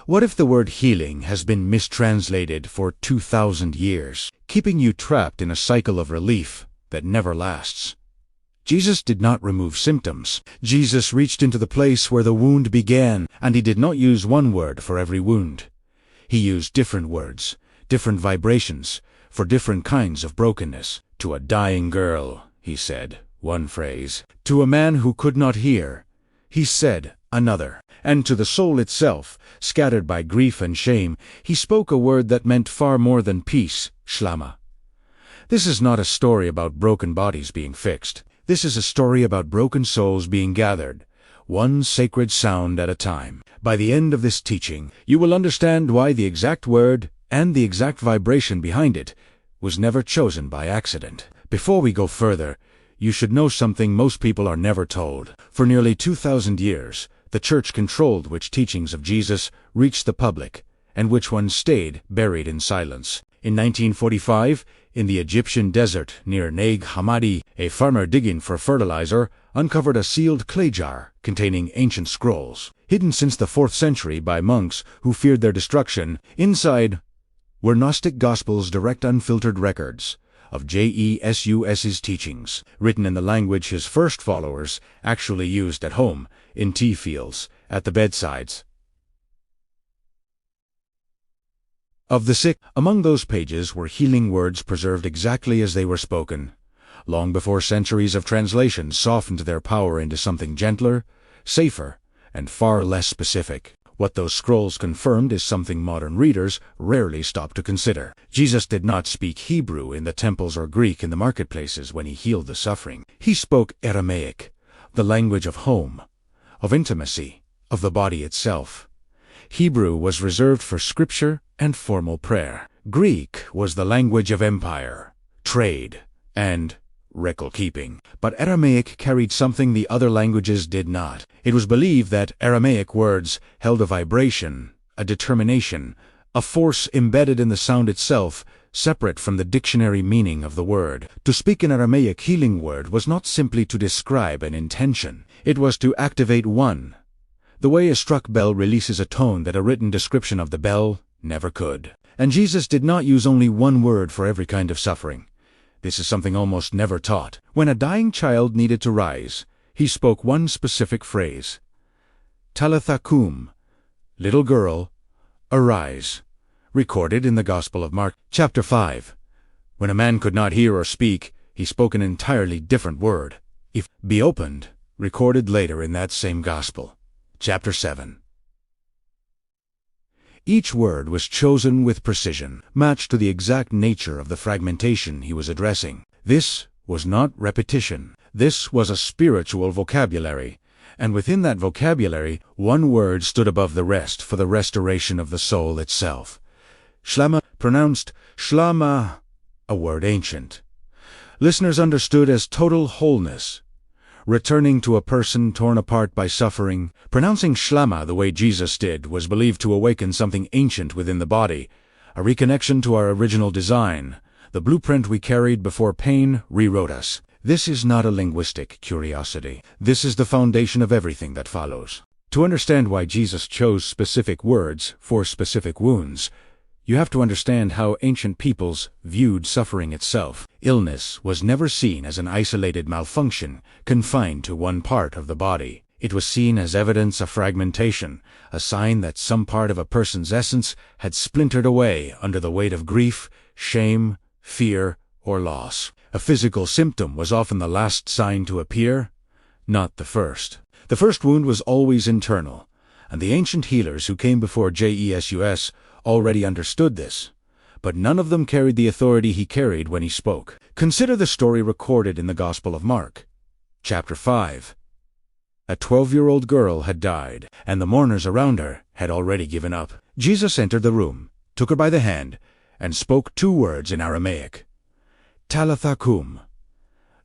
What if the word healing has been mistranslated for 2,000 years, keeping you trapped in a cycle of relief that never lasts? Jesus did not remove symptoms. Jesus reached into the place where the wound began, and he did not use one word for every wound. He used different words, different vibrations, for different kinds of brokenness. To a dying girl, he said one phrase. To a man who could not hear, he said another. And to the soul itself, scattered by grief and shame, he spoke a word that meant far more than peace, shlama. This is not a story about broken bodies being fixed. This is a story about broken souls being gathered, one sacred sound at a time. By the end of this teaching, you will understand why the exact word and the exact vibration behind it was never chosen by accident. Before we go further, you should know something most people are never told. For nearly 2,000 years, the Church controlled which teachings of Jesus reached the public, and which ones stayed buried in silence. In 1945, in the Egyptian desert near Nag Hammadi, a farmer digging for fertilizer uncovered a sealed clay jar containing ancient scrolls. Hidden since the 4th century by monks who feared their destruction, inside were Gnostic Gospels' direct unfiltered records of Jesus' teachings, written in the language his first followers actually used at home, in tea fields, at the bedsides of the sick. Among those pages were healing words preserved exactly as they were spoken, long before centuries of translation softened their power into something gentler, safer, and far less specific. What those scrolls confirmed is something modern readers rarely stop to consider. Jesus did not speak Hebrew in the temples or Greek in the marketplaces when he healed the suffering. He spoke Aramaic, the language of home, of intimacy, of the body itself. Hebrew was reserved for scripture and formal prayer. Greek was the language of empire, trade, and record-keeping. But Aramaic carried something the other languages did not. It was believed that Aramaic words held a vibration, a determination, a force embedded in the sound itself, separate from the dictionary meaning of the word. To speak an Aramaic healing word was not simply to describe an intention. It was to activate one, the way a struck bell releases a tone that a written description of the bell never could. And Jesus did not use only one word for every kind of suffering. This is something almost never taught. When a dying child needed to rise, he spoke one specific phrase. Talitha cum, little girl, arise, recorded in the Gospel of Mark, chapter 5. When a man could not hear or speak, he spoke an entirely different word. If be opened, recorded later in that same Gospel, chapter 7. Each word was chosen with precision, matched to the exact nature of the fragmentation he was addressing. This was not repetition. This was a spiritual vocabulary, and within that vocabulary, one word stood above the rest for the restoration of the soul itself. Shlama, pronounced shlama, a word ancient. Listeners understood as total wholeness, returning to a person torn apart by suffering. Pronouncing shlama the way Jesus did was believed to awaken something ancient within the body, a reconnection to our original design, the blueprint we carried before pain rewrote us. This is not a linguistic curiosity. This is the foundation of everything that follows. To understand why Jesus chose specific words for specific wounds, you have to understand how ancient peoples viewed suffering itself. Illness was never seen as an isolated malfunction confined to one part of the body. It was seen as evidence of fragmentation, a sign that some part of a person's essence had splintered away under the weight of grief, shame, fear, or loss. A physical symptom was often the last sign to appear, not the first. The first wound was always internal, and the ancient healers who came before Jesus already understood this, but none of them carried the authority he carried when he spoke. Consider the story recorded in the Gospel of Mark, chapter 5. A 12-year-old girl had died, and the mourners around her had already given up. Jesus entered the room, took her by the hand, and spoke two words in Aramaic. Talitha cum.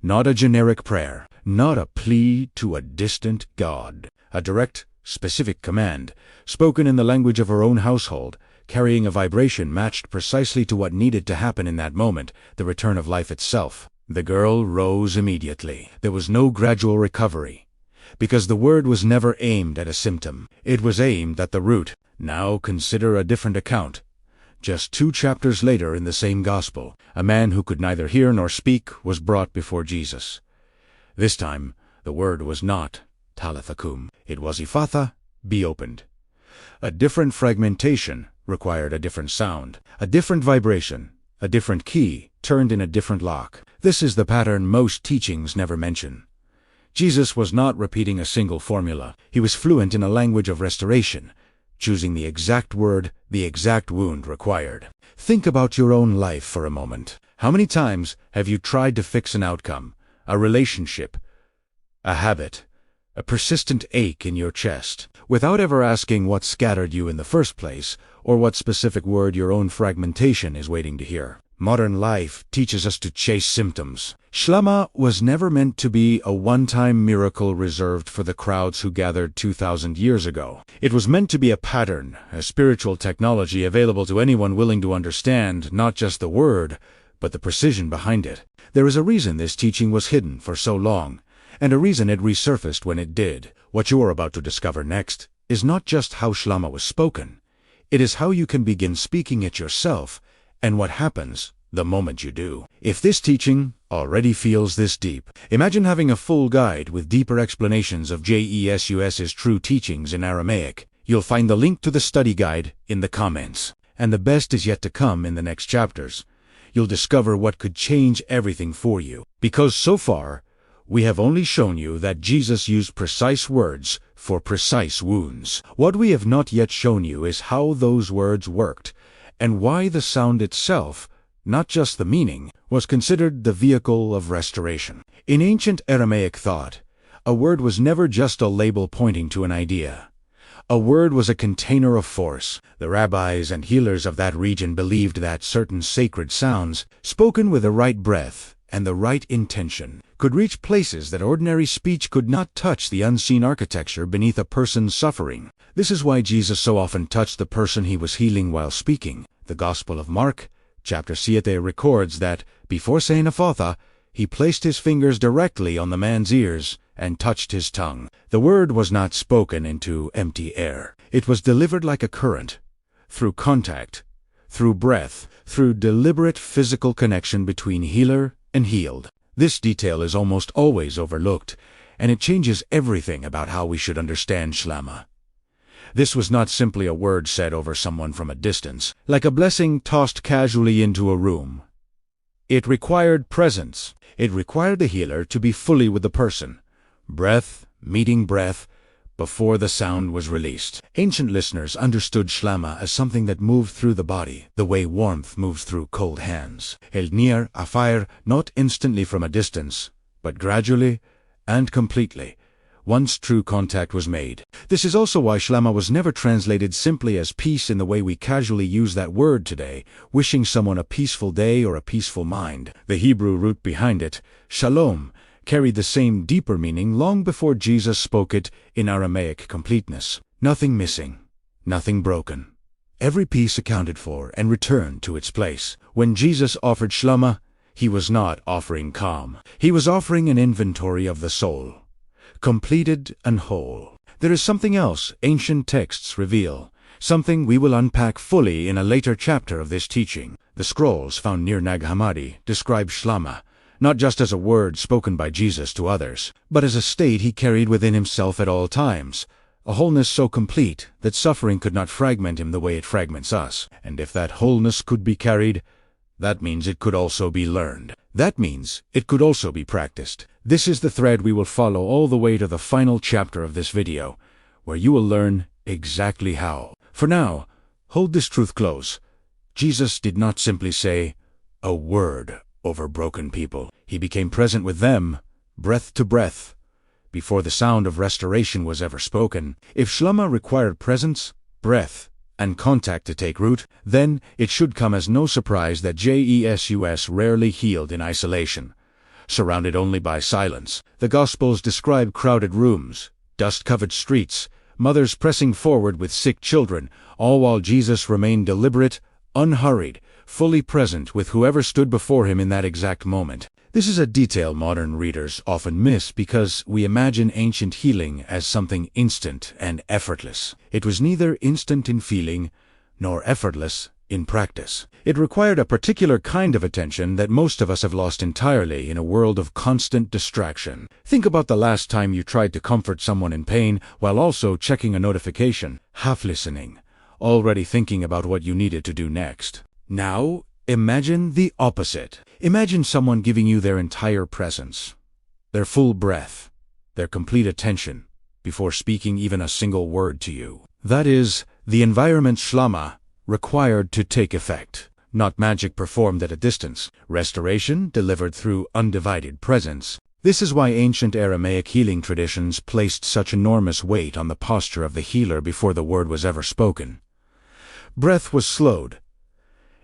Not a generic prayer, not a plea to a distant God. A direct, specific command, spoken in the language of her own household, carrying a vibration matched precisely to what needed to happen in that moment, the return of life itself. The girl rose immediately. There was no gradual recovery, because the word was never aimed at a symptom. It was aimed at the root, Now consider a different account. Just 2 chapters later in the same gospel, a man who could neither hear nor speak was brought before Jesus. This time, the word was not Talitha cum. It was Ephatha, be opened. A different fragmentation required a different sound, a different vibration, a different key turned in a different lock. This is the pattern most teachings never mention. Jesus was not repeating a single formula. He was fluent in a language of restoration, choosing the exact word, the exact wound required. Think about your own life for a moment. How many times have you tried to fix an outcome, a relationship, a habit, a persistent ache in your chest, without ever asking what scattered you in the first place, or what specific word your own fragmentation is waiting to hear? Modern life teaches us to chase symptoms. Shlama was never meant to be a one-time miracle reserved for the crowds who gathered 2,000 years ago. It was meant to be a pattern, a spiritual technology available to anyone willing to understand not just the word, but the precision behind it. There is a reason this teaching was hidden for so long, and a reason it resurfaced when it did. What you are about to discover next is not just how Shlama was spoken. It is how you can begin speaking it yourself, and what happens the moment you do. If this teaching already feels this deep, imagine having a full guide with deeper explanations of Jesus's true teachings in Aramaic. You'll find the link to the study guide in the comments. And the best is yet to come in the next chapters. You'll discover what could change everything for you. Because so far, we have only shown you that Jesus used precise words for precise wounds. What we have not yet shown you is how those words worked, and why the sound itself, not just the meaning, was considered the vehicle of restoration. In ancient Aramaic thought, a word was never just a label pointing to an idea. A word was a container of force. The rabbis and healers of that region believed that certain sacred sounds, spoken with the right breath and the right intention, could reach places that ordinary speech could not touch. The unseen architecture beneath a person's suffering. This is why Jesus so often touched the person he was healing while speaking. The Gospel of Mark, chapter 7, records that, before saying Ephatha, he placed his fingers directly on the man's ears and touched his tongue. The word was not spoken into empty air. It was delivered like a current, through contact, through breath, through deliberate physical connection between healer and healed. This detail is almost always overlooked, and it changes everything about how we should understand Shlama. This was not simply a word said over someone from a distance, like a blessing tossed casually into a room. It required presence. It required the healer to be fully with the person, breath meeting breath, before the sound was released. Ancient listeners understood Shlama as something that moved through the body, the way warmth moves through cold hands. El Nir, a fire, not instantly from a distance, but gradually and completely, once true contact was made. This is also why Shlama was never translated simply as peace in the way we casually use that word today, wishing someone a peaceful day or a peaceful mind. The Hebrew root behind it, shalom, carried the same deeper meaning long before Jesus spoke it in Aramaic completeness. Nothing missing, nothing broken. Every piece accounted for and returned to its place. When Jesus offered Shlama, he was not offering calm. He was offering an inventory of the soul, completed and whole. There is something else ancient texts reveal, something we will unpack fully in a later chapter of this teaching. The scrolls found near Nag Hammadi describe Shlama, not just as a word spoken by Jesus to others, but as a state he carried within himself at all times, a wholeness so complete that suffering could not fragment him the way it fragments us. And if that wholeness could be carried, that means it could also be learned. That means it could also be practiced. This is the thread we will follow all the way to the final chapter of this video, where you will learn exactly how. For now, hold this truth close. Jesus did not simply say a word over broken people. He became present with them, breath to breath, before the sound of restoration was ever spoken. If Shlama required presence, breath, and contact to take root, then it should come as no surprise that Jesus rarely healed in isolation, surrounded only by silence. The Gospels describe crowded rooms, dust-covered streets, mothers pressing forward with sick children, all while Jesus remained deliberate, unhurried, fully present with whoever stood before him in that exact moment. This is a detail modern readers often miss because we imagine ancient healing as something instant and effortless. It was neither instant in feeling nor effortless in practice. It required a particular kind of attention that most of us have lost entirely in a world of constant distraction. Think about the last time you tried to comfort someone in pain while also checking a notification, half listening, already thinking about what you needed to do next. Now, imagine the opposite. Imagine someone giving you their entire presence, their full breath, their complete attention, before speaking even a single word to you. That is, the environment shlama required to take effect, not magic performed at a distance, restoration delivered through undivided presence. This is why ancient Aramaic healing traditions placed such enormous weight on the posture of the healer before the word was ever spoken. Breath was slowed.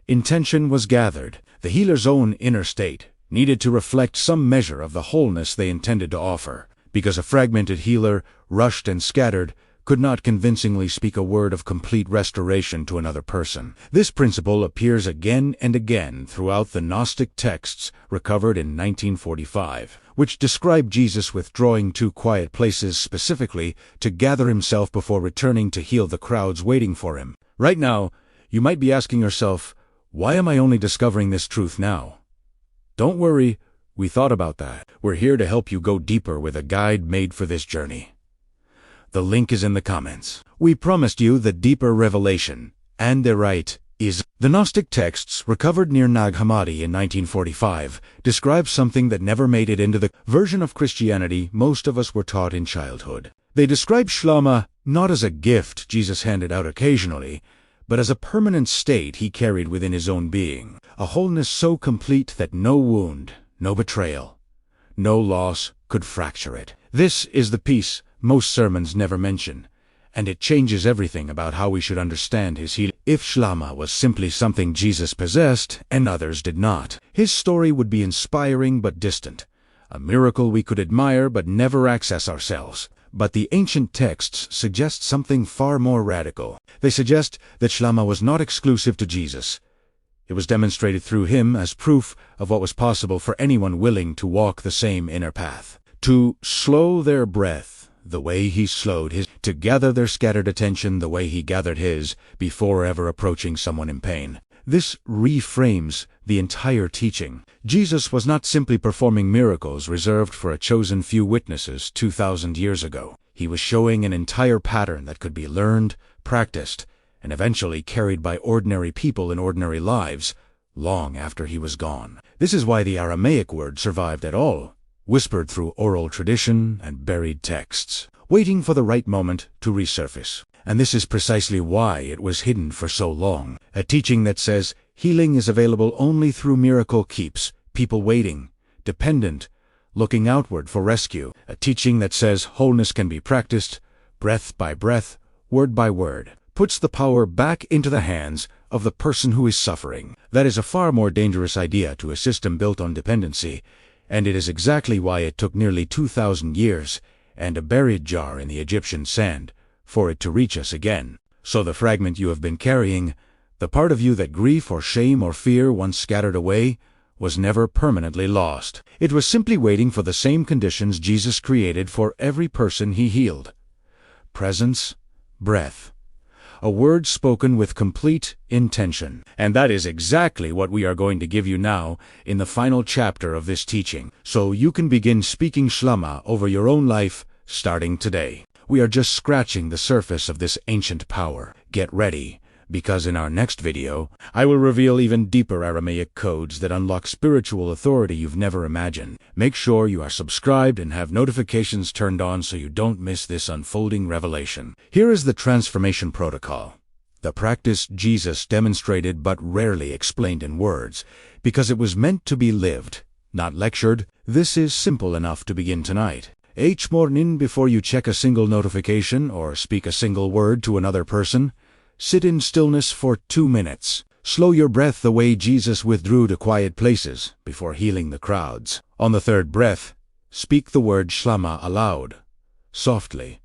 Intention was gathered. The healer's own inner state needed to reflect some measure of the wholeness they intended to offer, because a fragmented healer, rushed and scattered, could not convincingly speak a word of complete restoration to another person. This principle appears again and again throughout the Gnostic texts recovered in 1945, which describe Jesus withdrawing to quiet places specifically to gather himself before returning to heal the crowds waiting for him. Right now, you might be asking yourself, why am I only discovering this truth now? Don't worry, we thought about that. We're here to help you go deeper with a guide made for this journey. The link is in the comments. We promised you the deeper revelation, and they're right, is the Gnostic texts recovered near Nag Hammadi in 1945 describe something that never made it into the version of Christianity most of us were taught in childhood. They describe shlama not as a gift Jesus handed out occasionally, but as a permanent state he carried within his own being, a wholeness so complete that no wound, no betrayal, no loss could fracture it. This is the piece most sermons never mention, and it changes everything about how we should understand his healing. If shlama was simply something Jesus possessed and others did not, his story would be inspiring but distant, a miracle we could admire but never access ourselves. But the ancient texts suggest something far more radical. They suggest that shlama was not exclusive to Jesus. It was demonstrated through him as proof of what was possible for anyone willing to walk the same inner path. To slow their breath the way he slowed his, to gather their scattered attention the way he gathered his before ever approaching someone in pain. This reframes the entire teaching. Jesus was not simply performing miracles reserved for a chosen few witnesses 2,000 years ago. He was showing an entire pattern that could be learned, practiced, and eventually carried by ordinary people in ordinary lives long after he was gone. This is why the Aramaic word survived at all, whispered through oral tradition and buried texts, waiting for the right moment to resurface. And this is precisely why it was hidden for so long. A teaching that says healing is available only through miracle keeps people waiting, dependent, looking outward for rescue. A teaching that says wholeness can be practiced, breath by breath, word by word, puts the power back into the hands of the person who is suffering. That is a far more dangerous idea to a system built on dependency, and it is exactly why it took nearly 2,000 years and a buried jar in the Egyptian sand for it to reach us again. So the fragment you have been carrying, the part of you that grief or shame or fear once scattered away, was never permanently lost. It was simply waiting for the same conditions Jesus created for every person he healed. Presence, breath, a word spoken with complete intention. And that is exactly what we are going to give you now in the final chapter of this teaching, so you can begin speaking shlama over your own life starting today. We are just scratching the surface of this ancient power. Get ready, because in our next video, I will reveal even deeper Aramaic codes that unlock spiritual authority you've never imagined. Make sure you are subscribed and have notifications turned on so you don't miss this unfolding revelation. Here is the transformation protocol, the practice Jesus demonstrated but rarely explained in words, because it was meant to be lived, not lectured. This is simple enough to begin tonight. Each morning before you check a single notification or speak a single word to another person, sit in stillness for 2 minutes. Slow your breath the way Jesus withdrew to quiet places before healing the crowds. On the third breath, speak the word shlama aloud, softly,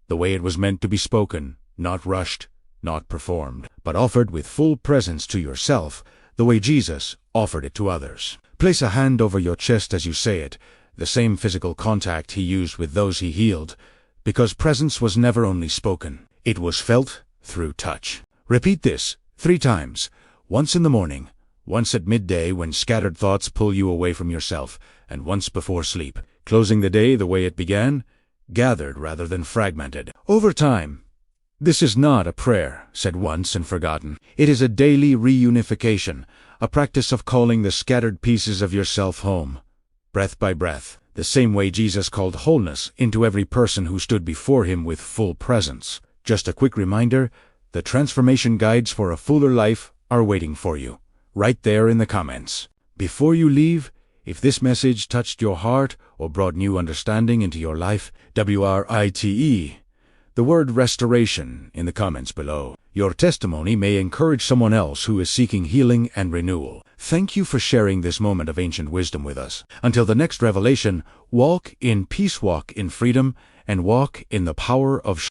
the way it was meant to be spoken, not rushed, not performed, but offered with full presence to yourself, the way Jesus offered it to others. Place a hand over your chest as you say it, the same physical contact he used with those he healed, because presence was never only spoken, it was felt through touch. Repeat this 3 times, once in the morning, once at midday when scattered thoughts pull you away from yourself, and once before sleep, closing the day the way it began, gathered rather than fragmented. Over time, this is not a prayer, said once and forgotten. It is a daily reunification, a practice of calling the scattered pieces of yourself home, breath by breath, the same way Jesus called wholeness into every person who stood before him with full presence. Just a quick reminder, the transformation guides for a fuller life are waiting for you, right there in the comments. Before you leave, if this message touched your heart or brought new understanding into your life, WRITE, the word restoration in the comments below. Your testimony may encourage someone else who is seeking healing and renewal. Thank you for sharing this moment of ancient wisdom with us. Until the next revelation, walk in peace, walk in freedom, and walk in the power of